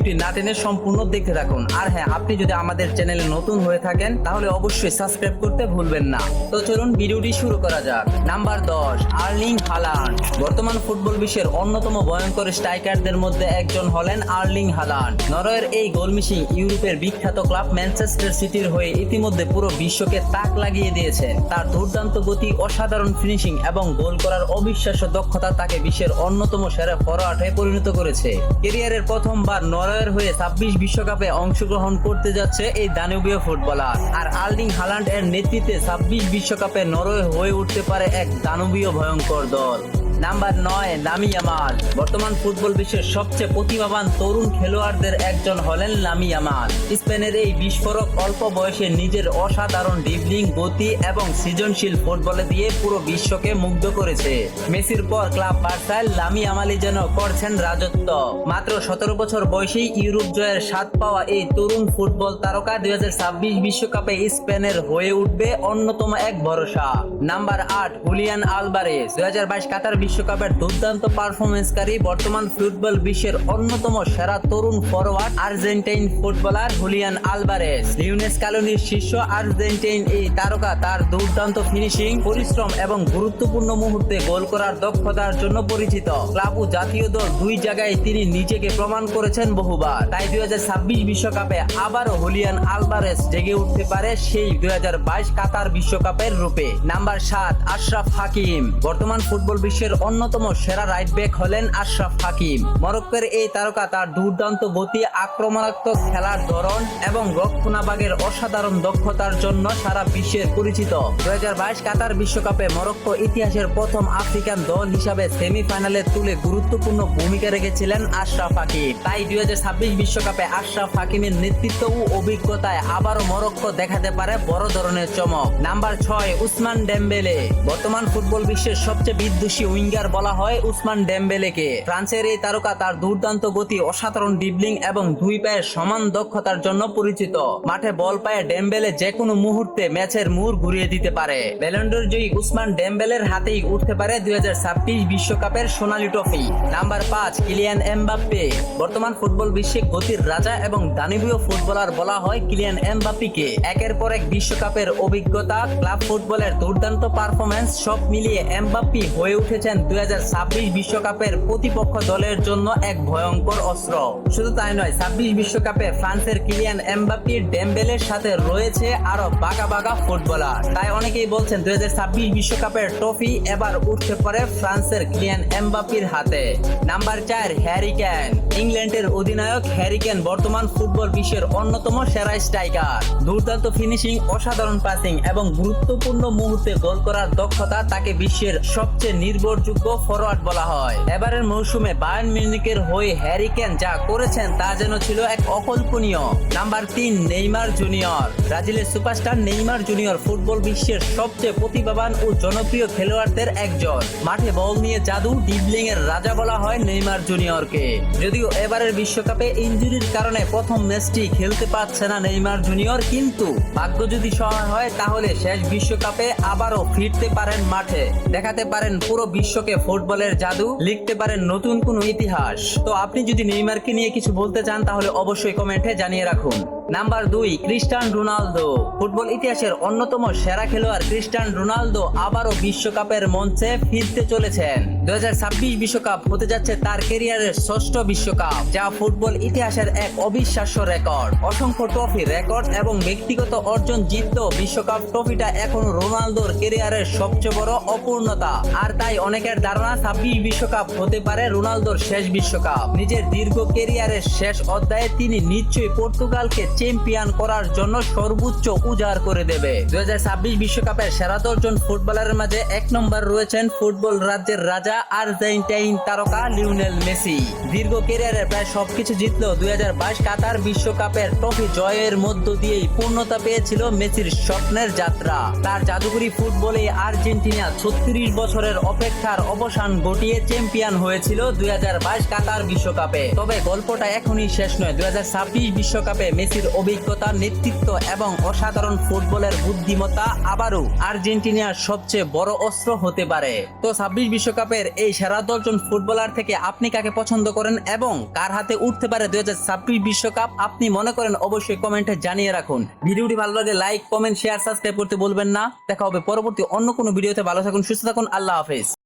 ভিডিওটি না টেনে সম্পূর্ণ দেখতে থাকুন। আর হ্যাঁ, আপনি যদি আমাদের চ্যানেলে নতুন হয়ে থাকেন তাহলে অবশ্যই সাবস্ক্রাইব করতে ভুলবেন না। তো চলুন ভিডিওটি শুরু করা যাক। Number 10, Erling Haaland. বর্তমান ফুটবল বিশ্বের অন্যতম ভয়ঙ্কর স্ট্রাইকারদের মধ্যে একজন হলেন আর্লিং হালান্ড। নরওয়ের এই গোলমিশিং ইউরোপের বিখ্যাত ক্লাব ম্যানচেস্টার সিটির হয়ে ইতিমধ্যে পুরো বিশ্বকে তাক লাগিয়ে দিয়েছেন। তার দুর্দান্ত গতি, অসাধারণ ফিনিশিং এবং গোল করার অবিশ্বাস্য দক্ষতা তাকে বিশ্বের অন্যতম সেরা ফরোয়ার্ডে পরিণত করেছে। ক্যারিয়ারের প্রথমবার নরওয়ের হয়ে 26 বিশ্বকাপে অংশগ্রহণ করতে যাচ্ছে এই দানুবীয় ফুটবলার। আর আর্লিং হালান্ড এর নেতৃত্বে 26 বিশ্বকাপে নরওয়ে হয়ে উঠতে পারে এক দানুবীয় ভয়ঙ্কর দল। Number 9, Lamine Yamal. বর্তমান ফুটবল বিশ্বের সবচেয়ে প্রতিভাবান তরুণ খেলোয়াড়দের একজন হলেন লামি ইয়ামাল। স্পেনের এই বিস্ফোরক অল্প বয়সে নিজের অসাধারণ ড্রিবলিং, গতি এবং সৃজনশীল ফুটবলে দিয়ে পুরো বিশ্বকে মুগ্ধ করেছে। মেসির পর ক্লাব বার্সায় লামি ইয়ামালই যেন করছেন রাজত্ব। মাত্র 17 বছর বয়সেই ইউরোপ জয়ের স্বাদ পাওয়া এই তরুণ ফুটবল তারকা 2026 বিশ্বকাপে স্পেনের হয়ে উঠবে অন্যতম এক ভরসা। Number 8, Julian Alvarez. 2022 কাতার বিশ্বকাপের দুর্দান্ত পারফরমেন্সকারী বর্তমান ফুটবল বিশ্বের অন্যতম সেরা তরুণ forward Argentine footballer Julian Alvarez. Lionel স্কালোনির শিষ্য আর্জেন্টাইন এই তারকা তার দুর্দান্ত ফিনিশিং, পরিশ্রম এবং গুরুত্বপূর্ণ মুহূর্তে গোল করার দক্ষতার জন্য পরিচিত। ক্লাব ও জাতীয় দল দুই জায়গায় তিনি নিজেকে প্রমাণ করেছেন বহুবার। তাই 2026 বিশ্বকাপে আবারও হুলিয়ান আলভারেজ জেগে উঠতে পারে সেই 2022 কাতার বিশ্বকাপের রূপে। নাম্বার 7, আশরাফ হাকিম। বর্তমান ফুটবল বিশ্বের অন্যতম সেরা রাইট ব্যাক হলেন আশরাফ হাকিম। মরক্কোর এই তারকা তার দুর্দান্ত গতি, আক্রমণাত্মক খেলার ধরন এবং রক্ষণাভাগের অসাধারণ দক্ষতার জন্য সারা বিশ্বের পরিচিত। 2022 কাতার বিশ্বকাপে মরক্কো ইতিহাসের প্রথম আফ্রিকান দল হিসাবে সেমিফাইনালে তুলে গুরুত্বপূর্ণ ভূমিকা রেখেছিলেন আশরাফ হাকিম। তাই 2026 বিশ্বকাপে আশরাফ হাকিমের নেতৃত্ব ও অভিজ্ঞতায় আবারও মরক্কো দেখাতে পারে বড় ধরনের চমক। Number 6, Usman Dembélé. বর্তমান ফুটবল বিশ্বের সবচেয়ে বিধ্বংসী উইঙ্গার বলা হয় উসমান ডেম্বেলেকে। ফ্রান্সের এই তারকা তার দুর্দান্ত গতি, অসাধারণ ড্রিবলিং এবং দুই পায়ের সমান দক্ষতার জন্য পরিচিত। মাঠে বল পায়ে ডেম্বেলে যে কোনো মুহূর্তে ম্যাচের মোড় ঘুরিয়ে দিতে পারে। ব্যালন ড'র জয়ী উসমান ডেম্বেলের হাতেই উঠতে পারে 2026 বিশ্বকাপের সোনালী ট্রফি। Number 5, Kylian Mbappe. বর্তমান ফুটবল বিশ্বে গতির রাজা এবং দানবীয় ফুটবলার বলা হয় কিলিয়ান এমবাপ্পেকে। একের পর এক বিশ্বকাপের অভিজ্ঞতা, ক্লাব ফুটবলের দুর্দান্ত পারফরম্যান্স সব মিলিয়ে এমবাপ্পে হয়ে উঠেছেন 2026 বিশ্বকাপের প্রতিপক্ষ দলের জন্য এক ভয়ঙ্কর অস্ত্র। শুধু তাই নয়, 26 বিশ্বকাপে ফ্রান্সের কিলিয়ান এমবাপ্পে ডেম্বেলের সাথে রয়েছে আরো বাঘা বাঘা ফুটবলার। তাই অনেকেই বলছেন 2026 বিশ্বকাপের ট্রফি এবার উঠতে পারে ফ্রান্সের কিলিয়ান এমবাপ্পের হাতে। Number 4, Harry Kane. ইংল্যান্ডের অধিনায়ক হ্যারি কেন বর্তমান ফুটবল বিশ্বের অন্যতম সেরা স্ট্রাইকার। দুর্দান্ত ফিনিশিং, অসাধারণ পাসিং এবং গুরুত্বপূর্ণ মুহূর্তে গোল করার দক্ষতা তাকে বিশ্বের সবচেয়ে নির্ভরযোগ্য ফরওয়ার্ড বলা হয়। এবারের মৌসুমে বায়ার্ন মিউনিখের হয়ে হ্যারি কেন যা করেছেন তা যেন ছিল এক অকল্পনীয়। Number 3, Neymar junior. ব্রাজিলের সুপারস্টার নেইমার জুনিয়র ফুটবল বিশ্বের সবচেয়ে প্রতিভাবান ও জনপ্রিয় খেলোয়াড়দের একজন। মাঠে বল নিয়ে জাদু, ড্রিবলিং এর রাজা বলা হয় নেইমার জুনিয়রকে। যদিও এবারের বিশ্বকাপে ইনজুরির কারণে প্রথম ম্যাচটি খেলতে পারছে না নেইমার জুনিয়র, কিন্তু ভাগ্য যদি সহায় হয় তাহলে শেষ বিশ্বকাপে আবারও ফিরতে পারেন মাঠে, দেখাতে পারেন পুরো বিশ্বকে ফুটবলের জাদু, লিখতে পারেন নতুন কোনো ইতিহাস। তো আপনি যদি নেইমারকে নিয়ে কিছু বলতে চান তাহলে অবশ্যই কমেন্টে জানিয়ে রাখুন। Number 2, Cristiano Ronaldo. ফুটবল ইতিহাসের অন্যতম সেরা খেলোয়াড় ক্রিস্টিয়ানো রোনালদো আবারও বিশ্বকাপের মঞ্চে ফিরতে চলেছেন। 2026 বিশ্বকাপ হতে যাচ্ছে তার ক্যারিয়ারের ষষ্ঠ বিশ্বকাপ, যা ফুটবল ইতিহাসের এক অবিশ্বাস্য রেকর্ড। অসংখ্য ট্রফি, রেকর্ড এবং ব্যক্তিগত অর্জন জিতলেও বিশ্বকাপ ট্রফিটা এখন রোনালদোর ক্যারিয়ারের সবচেয়ে বড় অপূর্ণতা। আর তাই অনেকের ধারণা 26 বিশ্বকাপ হতে পারে রোনালদোর শেষ বিশ্বকাপ। নিজের দীর্ঘ ক্যারিয়ারের শেষ অধ্যায়ে তিনি নিশ্চয়ই পর্তুগালকে চ্যাম্পিয়ন করার জন্য সর্বোচ্চ উজাড় করে দেবে। 2026 বিশ্বকাপের সেরা 10 জন ফুটবলারের মাঝে 1 নম্বর রয়েছেন ফুটবল রাজ্যের রাজা আর্জেন্টাইন তারকা লিওনেল মেসি। দীর্ঘ ক্যারিয়ারে প্রায় সবকিছু জিতলেও 2022 কাতার বিশ্বকাপের ট্রফি জয়ের মধ্য দিয়েই পূর্ণতা পেয়েছিল মেসির স্বপ্নের যাত্রা। তার জাদুকরী ফুটবলে আর্জেন্টিনা 36 বছরের অপেক্ষার অবসান ঘটিয়ে চ্যাম্পিয়ন হয়েছিল 2022 কাতার বিশ্বকাপে। তবে গল্পটা এখনই শেষ নয়। 2026 বিশ্বকাপে মেসির অভিজ্ঞতা, নেতৃত্ব এবং অসাধারণ ফুটবলের বুদ্ধিমত্তা আবারও আর্জেন্টিনার সবচেয়ে বড় অস্ত্র হতে পারে। তো 26 বিশ্বকাপের এই সেরা 10 জন ফুটবলার থেকে আপনি কাকে পছন্দ করেন এবং কার হাতে উঠতে পারে 2026 বিশ্বকাপ আপনি মনে করেন অবশ্যই কমেন্টে জানিয়ে রাখুন। ভিডিওটি ভালো লাগে লাইক, কমেন্ট, শেয়ার, সাবস্ক্রাইব করতে বলবেন না। দেখা হবে পরবর্তী অন্য কোনো ভিডিওতে। ভালো থাকুন, সুস্থ থাকুন, আল্লাহ হাফেজ।